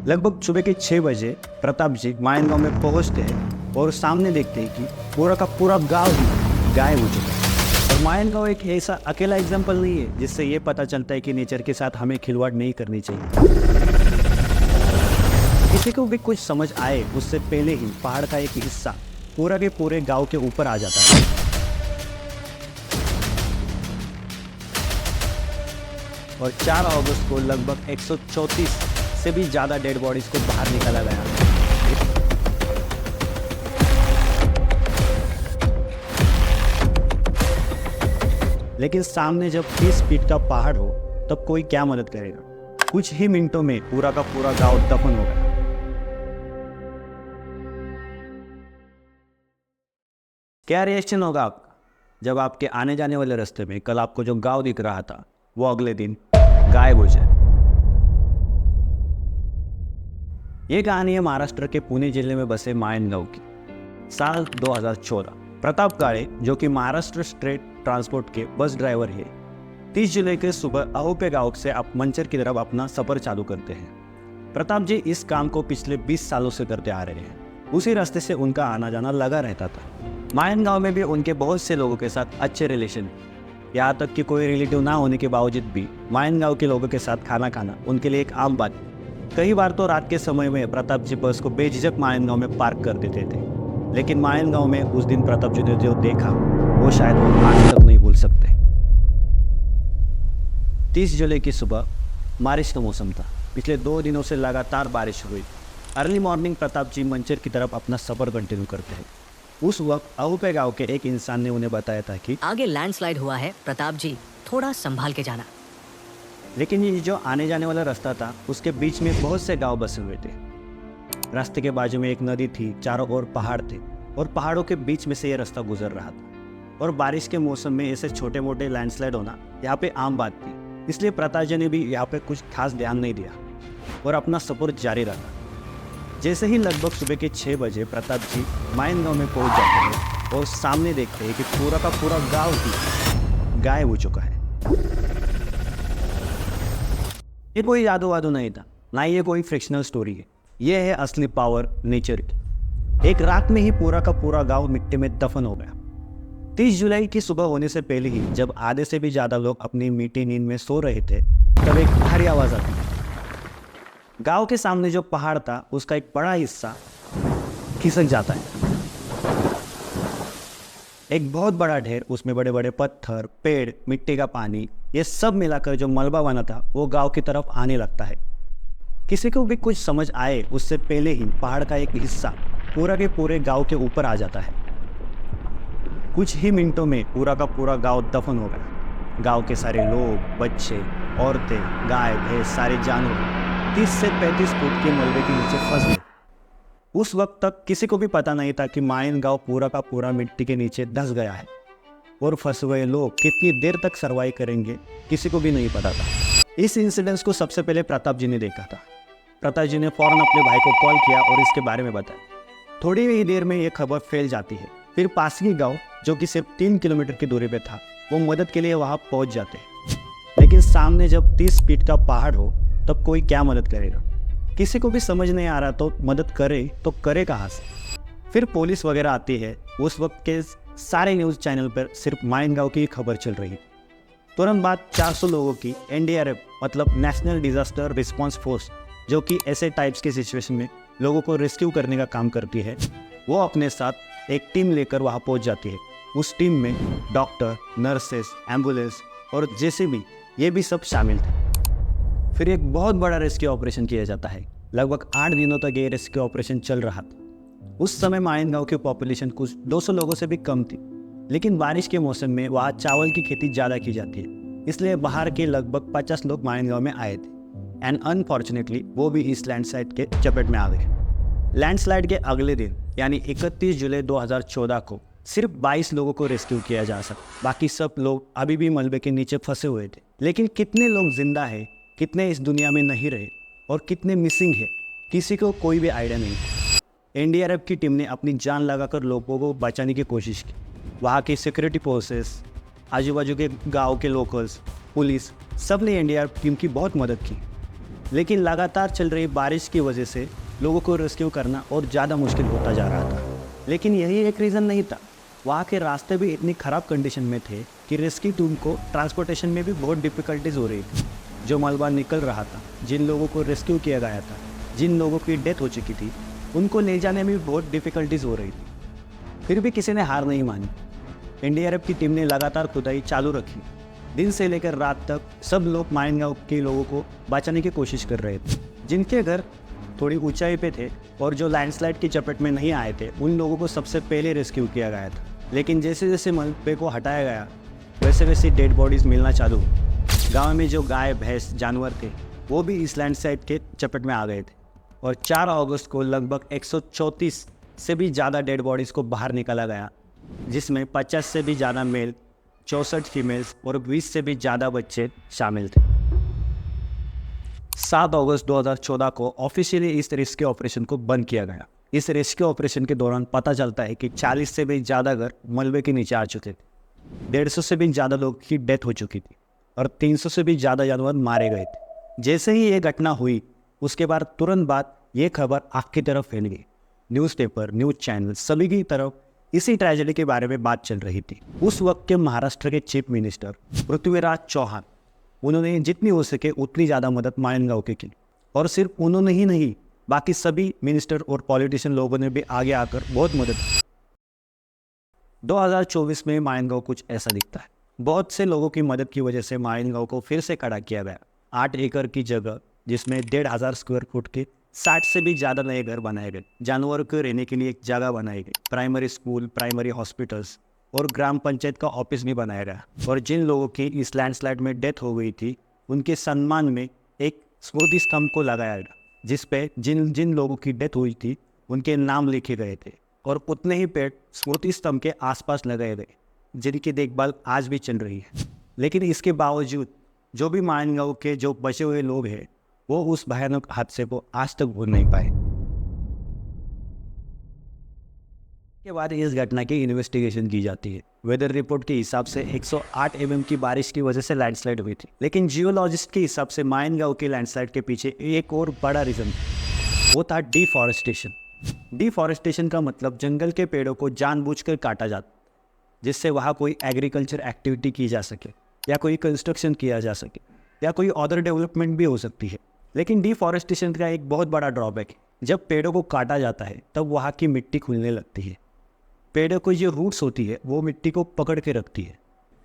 लगभग सुबह के 6 बजे प्रताप जी मायन गांव में पहुंचते हैं और सामने देखते हैं कि पूरा का पूरा गांव ही गायब हो चुका है। और मायन गांव एक ऐसा अकेला एग्जाम्पल नहीं है जिससे ये पता चलता है कि नेचर के साथ हमें खिलवाड़ नहीं करनी चाहिए। किसी को भी कुछ समझ आए उससे पहले ही पहाड़ का एक हिस्सा पूरा के पूरे गांव के ऊपर आ जाता है। और 4 अगस्त को लगभग 134 से भी ज़्यादा डेड बॉडीज को बाहर निकाला गया। लेकिन सामने जब 30 फीट का पहाड़ हो तब कोई क्या मदद करेगा। कुछ ही मिनटों में पूरा का पूरा गांव दफन हो गया। क्या रिएक्शन होगा आपका जब आपके आने जाने वाले रास्ते में कल आपको जो गांव दिख रहा था वो अगले दिन गायब हो जाए। ये कहानी है महाराष्ट्र के पुणे जिले में बसे मायन गांव की। साल 2014। प्रताप काळे जो कि महाराष्ट्र स्टेट ट्रांसपोर्ट के बस ड्राइवर है, 30 जुलाई के सुबह अहोपे गांव से आप मंचर की तरफ अपना सफर चालू करते हैं। प्रताप जी इस काम को पिछले 20 सालों से करते आ रहे हैं। उसी रास्ते से उनका आना जाना लगा रहता था। मायन गांव में भी उनके बहुत से लोगों के साथ अच्छे रिलेशन, यहाँ तक कि कोई रिलेटिव ना होने के बावजूद भी मायन गांव के लोगों के साथ खाना खाना उनके लिए एक आम बात। कई बार तो रात के समय में प्रताप जी बस को बेझिझक मायन गांव में पार्क कर देते थे। लेकिन मायन गांव में उस दिन प्रताप जी ने जो देखा वो शायद वो आज तक नहीं भूल सकते। 30 जुलाई की सुबह बारिश का मौसम था। पिछले 2 दिनों से लगातार बारिश हुई। अर्ली मॉर्निंग प्रताप जी मंचर की तरफ अपना सफर कंटिन्यू करते हैं। उस वक्त अहोपे गांव के एक इंसान ने उन्हें बताया था कि आगे लैंडस्लाइड हुआ है, प्रताप जी थोड़ा संभाल के जाना। लेकिन ये जो आने जाने वाला रास्ता था उसके बीच में बहुत से गांव बसे हुए थे। रास्ते के बाजू में एक नदी थी, चारों ओर पहाड़ थे और पहाड़ों के बीच में से ये रास्ता गुजर रहा था। और बारिश के मौसम में ऐसे छोटे मोटे लैंडस्लाइड होना यहाँ पे आम बात थी। इसलिए प्रताप जी ने भी यहाँ पे कुछ खास ध्यान नहीं दिया और अपना सफर जारी रखा। जैसे ही लगभग सुबह के 6 बजे प्रताप जी मायन गांव में पहुंच जाते हैं और सामने देखते हैं कि पूरा का पूरा गांव ही गायब हो चुका है। ये कोई जादू वादू नहीं था, ना ये कोई फ्रिक्शनल स्टोरी है। ये है असली पावर नेचर की। एक रात में ही पूरा का पूरा गांव मिट्टी में दफन हो गया। 30 जुलाई की सुबह होने से पहले ही जब आधे से भी ज्यादा लोग अपनी मीठी नींद में सो रहे थे तब एक भारी आवाज आती। गांव के सामने जो पहाड़ था उसका एक बड़ा हिस्सा खिसक जाता है। एक बहुत बड़ा ढेर, उसमें बड़े बड़े पत्थर, पेड़, मिट्टी का पानी, ये सब मिलाकर जो मलबा बना था वो गांव की तरफ आने लगता है। किसी को भी कुछ समझ आए उससे पहले ही पहाड़ का एक हिस्सा पूरा के पूरे गांव के ऊपर आ जाता है। कुछ ही मिनटों में पूरा का पूरा गांव दफन हो गया। गांव के सारे लोग, बच्चे, औरतें, गाय, भैंस, सारे जानवर 30 से 35 फुट के मलबे के नीचे फंस गए। उस वक्त तक किसी को भी पता नहीं था कि मायन गांव पूरा का पूरा मिट्टी के नीचे धंस गया है और फंसे हुए लोग कितनी देर तक सर्वाइव करेंगे किसी को भी नहीं पता था। इस इंसिडेंस को सबसे पहले प्रताप जी ने देखा था। प्रताप जी ने फौरन अपने भाई को कॉल किया और इसके बारे में बताया। थोड़ी ही देर में ये खबर फैल जाती है। फिर पास ही गाँव जो कि सिर्फ 3 किलोमीटर की दूरी पे था वो मदद के लिए वहाँ पहुँच जाते हैं। लेकिन सामने जब 30 फीट का पहाड़ हो तब कोई क्या मदद करेगा। किसी को भी समझ नहीं आ रहा तो मदद करे तो करे कहाँ से। फिर पुलिस वगैरह आती है। उस वक्त के सारे न्यूज़ चैनल पर सिर्फ मायन गांव की खबर चल रही। तुरंत बाद 400 लोगों की NDRF मतलब नेशनल डिजास्टर रिस्पांस फोर्स, जो कि ऐसे टाइप्स के सिचुएशन में लोगों को रेस्क्यू करने का काम करती है, वो अपने साथ एक टीम लेकर वहाँ पहुँच जाती है। उस टीम में डॉक्टर, नर्सेस, एम्बुलेंस और JCB ये भी सब शामिल थे। फिर एक बहुत बड़ा रेस्क्यू ऑपरेशन किया जाता है। लगभग 8 दिनों तक ये रेस्क्यू ऑपरेशन चल रहा था। उस समय मायन गांव की पॉपुलेशन कुछ 200 लोगों से भी कम थी। लेकिन बारिश के मौसम में वहाँ चावल की खेती ज़्यादा की जाती है, इसलिए बाहर के लगभग 50 लोग मायन गांव में आए थे। एंड अनफॉर्चुनेटली वो भी इस लैंडस्लाइड के चपेट में आ गए। लैंडस्लाइड के अगले दिन यानी 31 जुलाई 2014 को सिर्फ 22 लोगों को रेस्क्यू किया जा सका। बाकी सब लोग अभी भी मलबे के नीचे फंसे हुए थे। लेकिन कितने लोग जिंदा है, कितने इस दुनिया में नहीं रहे और कितने मिसिंग है, किसी को कोई भी आइडिया नहीं। NDRF की टीम ने अपनी जान लगाकर लोगों को बचाने की कोशिश की। वहाँ की सिक्योरिटी फोर्सेस, आजू बाजू के गांव के लोकल्स, पुलिस, सब ने NDRF टीम की बहुत मदद की। लेकिन लगातार चल रही बारिश की वजह से लोगों को रेस्क्यू करना और ज़्यादा मुश्किल होता जा रहा था। लेकिन यही एक रीज़न नहीं था, वहाँ के रास्ते भी इतनी ख़राब कंडीशन में थे कि रेस्क्यू टीम को ट्रांसपोर्टेशन में भी बहुत डिफ़िकल्टीज़ हो रही थी। जो मलबा निकल रहा था, जिन लोगों को रेस्क्यू किया गया था, जिन लोगों की डेथ हो चुकी थी, उनको ले जाने में भी बहुत डिफ़िकल्टीज़ हो रही थी। फिर भी किसी ने हार नहीं मानी। एनडीआरएफ की टीम ने लगातार खुदाई चालू रखी। दिन से लेकर रात तक सब लोग माइनगांव के लोगों को बचाने की कोशिश कर रहे थे। जिनके घर थोड़ी ऊंचाई पे थे और जो लैंडस्लाइड की चपेट में नहीं आए थे, उन लोगों को सबसे पहले रेस्क्यू किया गया था। लेकिन जैसे जैसे मलबे को हटाया गया, वैसे वैसे डेड बॉडीज़ मिलना चालू हुई। गाँव में जो गाय भैंस जानवर थे, वो भी इस लैंडस्लाइड के चपेट में आ गए थे और 4 अगस्त को लगभग 134 से भी ज़्यादा डेड बॉडीज़ को बाहर निकाला गया, जिसमें 50 से भी ज़्यादा मेल, 64 फीमेल्स और 20 से भी ज़्यादा बच्चे शामिल थे। 7 अगस्त 2014 को ऑफिशियली इस रेस्क्यू ऑपरेशन को बंद किया गया। इस रेस्क्यू ऑपरेशन के दौरान पता चलता है कि 40 से भी ज़्यादा घर मलबे के नीचे आ चुके थे। 150 से भी ज़्यादा लोग की डेथ हो चुकी थी और 300 से भी ज़्यादा जानवर मारे गए थे। जैसे ही ये घटना हुई, उसके बाद तुरंत बाद ये खबर आग की तरफ फैल गई। न्यूज़पेपर, न्यूज़ चैनल सभी की तरफ इसी ट्रेजेडी के बारे में बात चल रही थी। उस वक्त के महाराष्ट्र के चीफ मिनिस्टर पृथ्वीराज चौहान, उन्होंने जितनी हो सके उतनी ज़्यादा मदद माइनगांव की की। और सिर्फ उन्होंने ही नहीं, बाकी सभी मिनिस्टर और पॉलिटिशियन लोगों ने भी आगे आकर बहुत मदद की। 2024 में माइनगांव कुछ ऐसा दिखता है। बहुत से लोगों की मदद की वजह से माइनगांव को फिर से खड़ा किया गया। 8 एकड़ की जगह, जिसमें 1,500 स्क्वायर फुट के 60 से भी ज़्यादा नए घर बनाए गए। जानवरों को रहने के लिए एक जगह बनाई गई। प्राइमरी स्कूल, प्राइमरी हॉस्पिटल्स और ग्राम पंचायत का ऑफिस भी बनाया गया। और जिन लोगों की इस लैंडस्लाइड में डेथ हो गई थी, उनके सम्मान में एक स्मृति स्तंभ को लगाया गया, जिस पे जिन जिन लोगों की डेथ हुई थी उनके नाम लिखे गए थे। और उतने ही पेड़ स्मृति स्तंभ के आसपास लगाए गए, जिनकी देखभाल आज भी चल रही है। लेकिन इसके बावजूद जो भी माइनगांव के जो बचे हुए लोग हैं, वो उस भयानक हादसे को आज तक भूल नहीं पाए। के बाद इस घटना की इन्वेस्टिगेशन की जाती है। वेदर रिपोर्ट के हिसाब से 108 mm की बारिश की वजह से लैंडस्लाइड हुई थी। लेकिन जियोलॉजिस्ट के हिसाब से माइनगांव के लैंडस्लाइड के पीछे एक और बड़ा रीज़न था, वो था डिफॉरेस्टेशन। डिफॉरेस्टेशन का मतलब जंगल के पेड़ों को जानबूझकर काटा जाता, जिससे वहाँ कोई एग्रीकल्चर एक्टिविटी की जा सके, या कोई कंस्ट्रक्शन किया जा सके, या कोई अदर डेवलपमेंट भी हो सकती है। लेकिन डिफॉरेस्टेशन का एक बहुत बड़ा ड्रॉबैक है, जब पेड़ों को काटा जाता है तब वहाँ की मिट्टी खुलने लगती है। पेड़ों को जो रूट्स होती है वो मिट्टी को पकड़ के रखती है,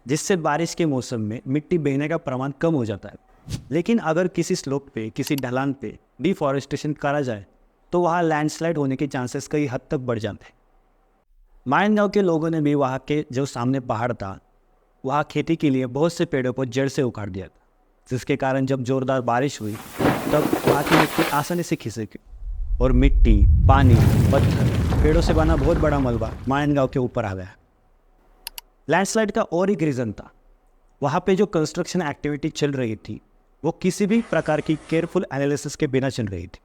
जिससे बारिश के मौसम में मिट्टी बहने का प्रमाण कम हो जाता है। लेकिन अगर किसी स्लोप पे, किसी ढलान पे डिफॉरेस्टेशन करा जाए तो वहाँ लैंडस्लाइड होने के चांसेस कई हद तक बढ़ जाते हैं। माइनगांव के लोगों ने भी वहाँ के जो सामने पहाड़ था, वहाँ खेती के लिए बहुत से पेड़ों को जड़ से उखाड़ दिया था, जिसके कारण जब जोरदार बारिश हुई तब वहाँ की मिट्टी आसानी से खिसकी और मिट्टी, पानी, पत्थर, पेड़ों से बना बहुत बड़ा मलबा माइनगांव के ऊपर आ गया। लैंडस्लाइड का और एक रीज़न था, वहाँ पे जो कंस्ट्रक्शन एक्टिविटी चल रही थी वो किसी भी प्रकार की केयरफुल एनालिसिस के बिना चल रही थी।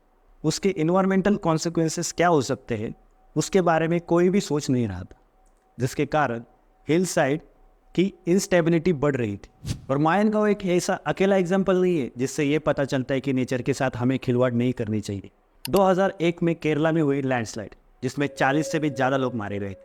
उसके इन्वायरमेंटल कॉन्सिक्वेंसेस क्या हो सकते हैं, उसके बारे में कोई भी सोच नहीं रहा था, जिसके कारण हिल साइड की इंस्टेबिलिटी बढ़ रही थी। और माइनगांव एक ऐसा अकेला एग्जाम्पल नहीं है जिससे ये पता चलता है कि नेचर के साथ हमें खिलवाड़ नहीं करनी चाहिए। 2001 में केरला में हुई लैंडस्लाइड, जिसमें 40 से भी ज़्यादा लोग मारे गए।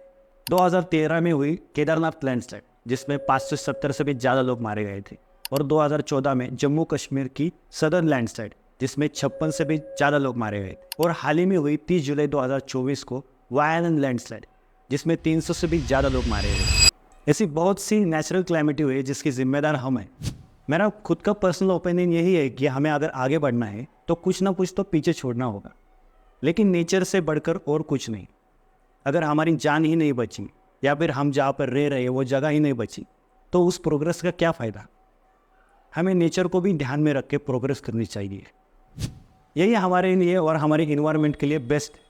2013 में हुई केदारनाथ लैंडस्लाइड, जिसमें 570 से भी ज़्यादा लोग मारे गए थे। और 2014 में जम्मू कश्मीर की सदर्न लैंडस्लाइड, जिसमें 56 से भी ज़्यादा लोग मारे गए थे। और हाल ही में हुई 30 जुलाई 2024 को वायनाड लैंडस्लाइड, जिसमें 300 से भी ज़्यादा लोग मारे गए। ऐसी बहुत सी नेचुरल क्लैमिटी हुई जिसकी जिम्मेदार हम हैं। मेरा खुद का पर्सनल ओपिनियन यही है कि हमें अगर आगे बढ़ना है तो कुछ ना कुछ तो पीछे छोड़ना होगा, लेकिन नेचर से बढ़कर और कुछ नहीं। अगर हमारी जान ही नहीं बची या फिर हम जहाँ पर रह रहे हैं वो जगह ही नहीं बची, तो उस प्रोग्रेस का क्या फ़ायदा। हमें नेचर को भी ध्यान में रख के प्रोग्रेस करनी चाहिए। यही हमारे लिए और हमारे इन्वायरमेंट के लिए बेस्ट है।